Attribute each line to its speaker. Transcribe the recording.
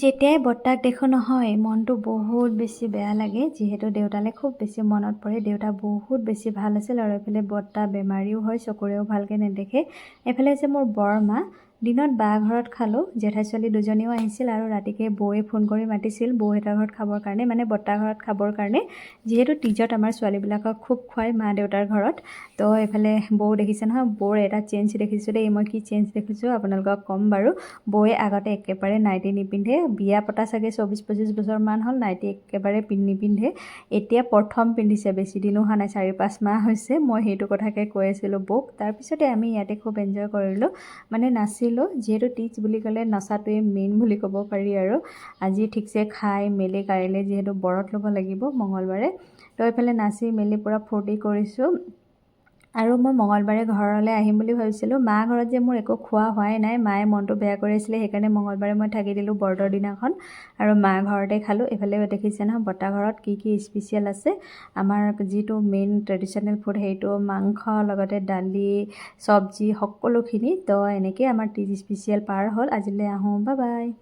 Speaker 1: যেতিয়াই বৰ্তাক দেখোঁ নহয় মনটো বহুত বেছি বেয়া লাগে, যিহেতু দেউতালৈ খুব বেছি মনত পৰে। দেউতা বহুত বেছি ভাল আছিল আৰু এইফালে বৰ্তা বেমাৰীও হয়, চকুৰেও ভালকৈ নেদেখে। এইফালে যে মোৰ বৰমা, দিনত বা ঘৰত খালোঁ, জেঠাই ছোৱালী দুজনীও আহিছিল আৰু ৰাতিকৈ বৌয়ে ফোন কৰি মাতিছিল বৌহঁতৰ ঘৰত খাবৰ কাৰণে, মানে বৰ্তাৰ ঘৰত খাবৰ কাৰণে। যিহেতু তীজত আমাৰ ছোৱালীবিলাকক খুব খুৱায় মা দেউতাৰ ঘৰত। তো এইফালে বৌ দেখিছে নহয়, বৌৰ এটা চেঞ্জ দেখিছোঁ দেই। মই কি চেঞ্জ দেখিছোঁ আপোনালোকক ক'ম বাৰু। বৌয়ে আগতে একেবাৰে নাইটি নিপিন্ধে, বিয়া পতা চাগে 24-25 বছৰমান হ'ল, নাইটি একেবাৰে নিপিন্ধে। এতিয়া প্ৰথম পিন্ধিছে, বেছি দিনো হোৱা নাই, 4-5 মাহ হৈছে। মই সেইটো কথাকে কৈ আছিলোঁ বৌক। তাৰপিছতে আমি ইয়াতে খুব এনজয় কৰিলোঁ, মানে নাচিলোঁ। যিহেতু তীজ বুলি ক'লে নচাটোৱে মেইন বুলি ক'ব পাৰি আৰু। আজি ঠিকছে খাই মেলি কাইলৈ যিহেতু ব্ৰত ল'ব লাগিব মঙলবাৰে, তো এইফালে নাচি মেলি পূৰা ফূৰ্তি কৰিছোঁ। আৰু মই মঙলবাৰে ঘৰলৈ আহিম বুলি ভাবিছিলোঁ। মা ঘৰত যে মোৰ একো খোৱা হোৱাই নাই, মায়ে মনটো বেয়া কৰি আছিলে, সেইকাৰণে মঙলবাৰে মই থাকি দিলোঁ ব্ৰতৰ দিনাখন আৰু মা ঘৰতে খালোঁ। এইফালে দেখিছে নহয় বৰ্তা ঘৰত কি কি স্পেচিয়েল আছে। আমাৰ যিটো মেইন ট্ৰেডিশ্যনেল ফুড সেইটো মাংস, লগতে দালি, চব্জি সকলোখিনি। তো এনেকৈ আমাৰ তীজ স্পেচিয়েল পাৰ হ'ল। আজিলৈ আহোঁ, বাই বাই।